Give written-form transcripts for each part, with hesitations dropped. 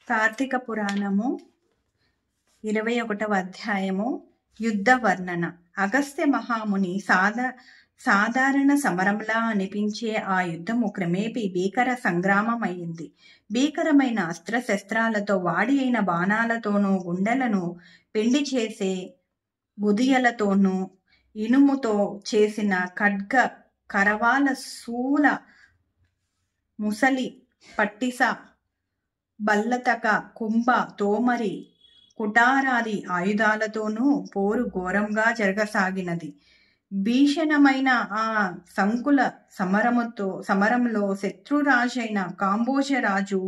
కార్తీక పురాణము 21వ అధ్యాయము యుద్ధ వర్ణన. అగస్త్య మహాముని సాధారణ సమరంలా అనిపించే ఆ యుద్ధము క్రమేపీ భీకర సంగ్రామమైంది. భీకరమైన అస్త్రశస్త్రాలతో, వాడి అయిన బాణాలతోనూ, గుండెలను పిండి చేసే బుదియలతోనూ, ఇనుముతో చేసిన ఖడ్గ, కరవాల, శూల, ముసలి, పట్టిస, బల్లతక, కుంభ, తోమరి, కుటారాది ఆయుధాలతోనూ పోరు ఘోరంగా జరగసాగినది. భీషణమైన ఆ సంకుల సమరంలో శత్రురాజైన కాంబోజరాజు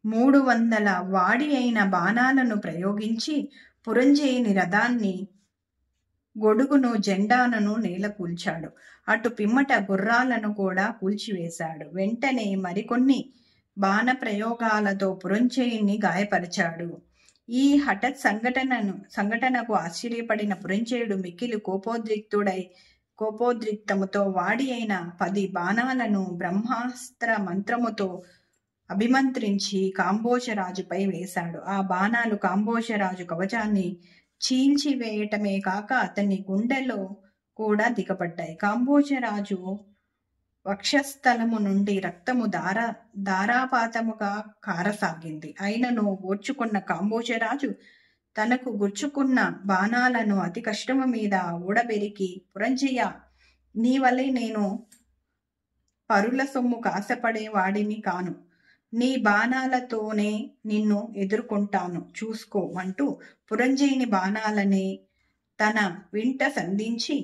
300 వాడి అయిన బాణాలను ప్రయోగించి పురంజయుని రథాన్ని, గొడుగును, జెండాను నేలకూల్చాడు. అటు పిమ్మట గుర్రాలను కూడా కూల్చివేశాడు. వెంటనే మరికొన్ని బాణ ప్రయోగాలతో పురంజయుని గాయపరిచాడు. ఈ హఠత్ సంఘటనకు ఆశ్చర్యపడిన పురంజయుడు మిక్కిలి కోపోద్రిక్తముతో వాడి అయిన 10 బాణాలను బ్రహ్మాస్త్ర మంత్రముతో అభిమంత్రించి కాంబోజరాజుపై వేశాడు. ఆ బాణాలు కాంబోజరాజు కవచాన్ని చీల్చివేయటమే కాక అతని గుండెలో కూడా దిగబడ్డాయి. కాంబోజరాజు వక్షస్థలము నుండి రక్తము ధారాపాతముగా కారసాగింది. అయినను ఓర్చుకున్న కాంబోజరాజు తనకు గుచ్చుకున్న బాణాలను అతి కష్టము మీద ఊడబెరికి, పురంజయ, నీ వలె నేను పరుల సొమ్ము కాసపడే వాడిని కాను. నీ బాణాలతోనే నిన్ను ఎదుర్కొంటాను, చూసుకో అంటూ పురంజయుని బాణాలనే తన వింట సంధించి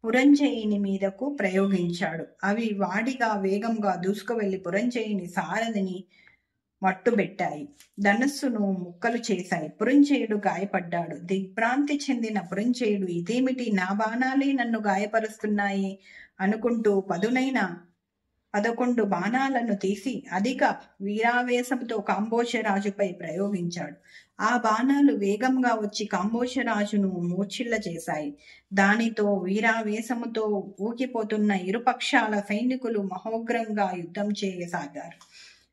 పురంజయుని మీదకు ప్రయోగించాడు. అవి వాడిగా వేగంగా దూసుకువెళ్లి పురంజయుని సారథిని మట్టుబెట్టాయి. ధనస్సును ముక్కలు చేశాయి. పురంజయుడు గాయపడ్డాడు. దిగ్భ్రాంతి చెందిన పురంజయుడు, ఇదేమిటి, నా బాణాలే నన్ను గాయపరుస్తున్నాయి అనుకుంటూ పదునైన 11 బాణాలను తీసి అధిక వీరావేశంతో కాంబోజరాజుపై ప్రయోగించాడు. ఆ బాణాలు వేగంగా వచ్చి కాంబోజరాజును మూర్ఛిల్ల చేశాయి. దానితో వీరావేశముతో ఊగిపోతున్న ఇరుపక్షాల సైనికులు మహోగ్రంగా యుద్ధం చేయసాగారు.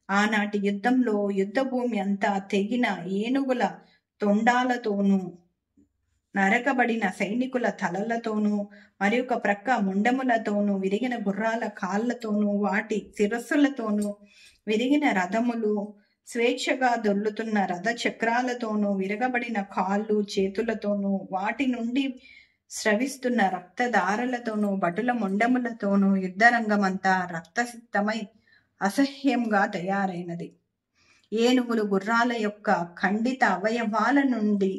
ఆనాటి యుద్ధంలో యుద్ధభూమి అంతా తెగిన ఏనుగుల తొండాలతోనూ, నరకబడిన సైనికుల తలలతోనూ, మరి ఒక ప్రక్క ముండములతోనూ, విరిగిన గుర్రాల కాళ్లతోనూ, వాటి శిరస్సులతోనూ, విరిగిన రథములు, స్వేచ్ఛగా దొర్లుతున్న రథ చక్రాలతోనూ, విరగబడిన కాళ్ళు చేతులతోనూ, వాటి నుండి స్రవిస్తున్న రక్తధారలతోనూ, భటుల మొండములతోనూ యుద్ధరంగమంతా రక్తసిక్తమై అసహ్యంగా తయారైనది. ఏనుగులు, గుర్రాల యొక్క ఖండిత అవయవాల నుండి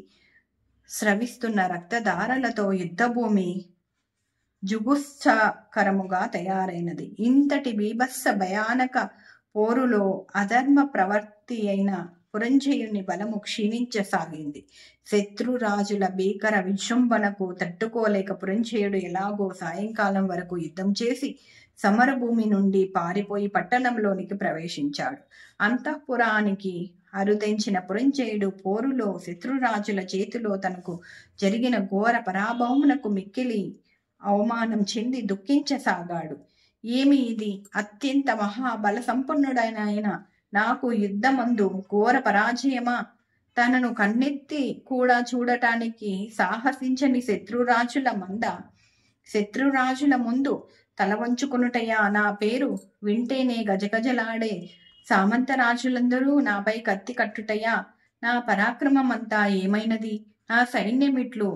స్రవిస్తున్న రక్తధారలతో యుద్ధభూమి జుగుప్సాకరముగా తయారైనది. ఇంతటి బీభత్స భయానక పోరులో అధర్మ ప్రవర్తి అయిన పురంజయుని బలము క్షీణించసాగింది. శత్రురాజుల భీకర విజృంభణకు తట్టుకోలేక పురంజయుడు ఎలాగో సాయంకాలం వరకు యుద్ధం చేసి సమరభూమి నుండి పారిపోయి పట్టణంలోనికి ప్రవేశించాడు. అంతఃపురానికి అరుదెంచిన పురంజయుడు పోరులో శత్రురాజుల చేతిలో తనకు జరిగిన ఘోర పరాభవమునకు మిక్కిలి అవమానం చెంది దుఃఖించసాగాడు. ఏమి ఇది, అత్యంత మహాబల సంపన్నుడైన నాకు యుద్ధమందు ఘోర పరాజయమా? తనను కన్నెత్తి కూడా చూడటానికి సాహసించని శత్రురాజుల ముందు తల వంచుకునుటయా? నా పేరు వింటేనే గజగజలాడే సామంతరాజులందరూ నాపై కత్తి కట్టుటయా? నా పరాక్రమం అంతా ఏమైనది? నా సైన్యమిట్లు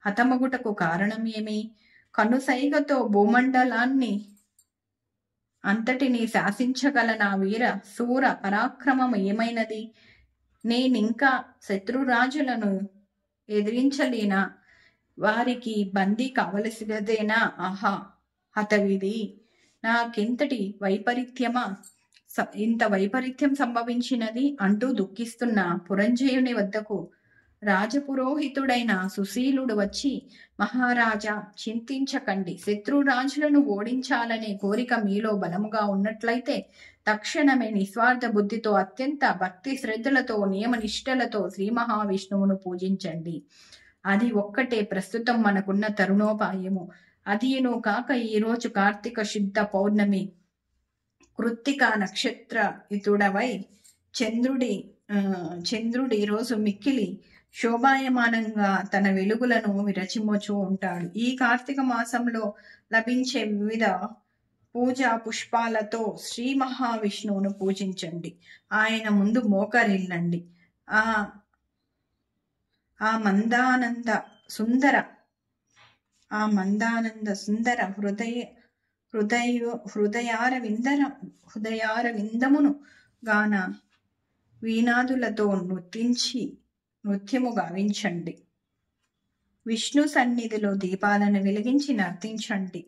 హతమగుటకు కారణం ఏమి? కనుసైగతో భూమండలాన్ని అంతటినీ శాసించగల నా వీర శూర పరాక్రమం ఏమైనది? నేనింకా శత్రురాజులను ఎదిరించలేనా? వారికి బందీ కావలసినదేనా? ఆహా, హతవిధి! నాకెంతటి వైపరీత్యమా! ఇంత వైపరీత్యం సంభవించినది అంటూ దుఃఖిస్తున్న పురంజయుని వద్దకు రాజపురోహితుడైన సుశీలుడు వచ్చి, మహారాజా, చింతించకండి. శత్రురాజులను ఓడించాలనే కోరిక మీలో బలముగా ఉన్నట్లయితే తక్షణమే నిస్వార్థ బుద్ధితో, అత్యంత భక్తి శ్రద్ధలతో, నియమనిష్టలతో శ్రీ మహావిష్ణువును పూజించండి. అది ఒక్కటే ప్రస్తుతం మనకున్న తరుణోపాయము. అదియును కాక ఈరోజు కార్తీక శుద్ధ పౌర్ణమి, కృత్తిక నక్షత్ర యుతుడవై చంద్రుడి చంద్రుడు ఈరోజు మిక్కిలి శోభాయమానంగా తన వెలుగులను విరచిమ్మొచ్చు ఉంటాడు. ఈ కార్తీక మాసంలో లభించే వివిధ పూజా పుష్పాలతో శ్రీ మహావిష్ణువును పూజించండి. ఆయన ముందు మోకరిల్లండి. ఆ ఆ మందానంద సుందర హృదయార విందమును గాన వీణాదులతో నృత్యము గావించండి. విష్ణు సన్నిధిలో దీపాలను వెలిగించి నర్తించండి.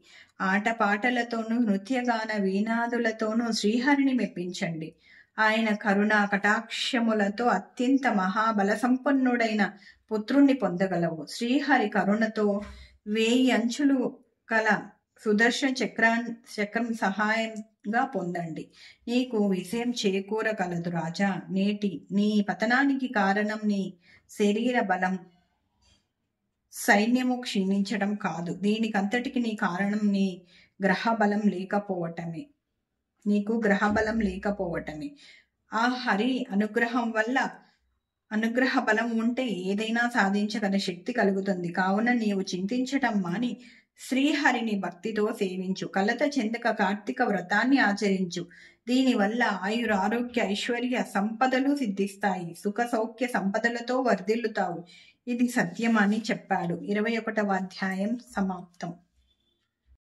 ఆటపాటలతోనూ నృత్యగాన వీణాదులతోనూ శ్రీహరిని మెప్పించండి. ఆయన కరుణా కటాక్షములతో అత్యంత మహాబల సంపన్నుడైన పుత్రుణ్ణి పొందగలవు. శ్రీహరి కరుణతో 1000 అంచులు కల సుదర్శన చక్రం సహాయంగా పొందండి. నీకు విజయం చేకూరగలదు రాజా. నేటి నీ పతనానికి కారణం నీ శరీర బలం, సైన్యము క్షీణించడం కాదు. దీనికంతటికి నీ కారణం నీ గ్రహబలం లేకపోవటమే. నీకు గ్రహబలం లేకపోవటమే. ఆ హరి అనుగ్రహ బలం ఉంటే ఏదైనా సాధించగల శక్తి కలుగుతుంది. కావున నీవు చింతించటం మాని శ్రీహరిని భక్తితో సేవించు. కలత చెందక కార్తీక వ్రతాన్ని ఆచరించు. దీనివల్ల ఆరోగ్య ఐశ్వర్య సంపదలు సిద్ధిస్తాయి. సుఖ సౌఖ్య సంపదలతో వర్ధిల్లుతావు. ఇది సత్యం అని చెప్పాడు. 21వ అధ్యాయం సమాప్తం.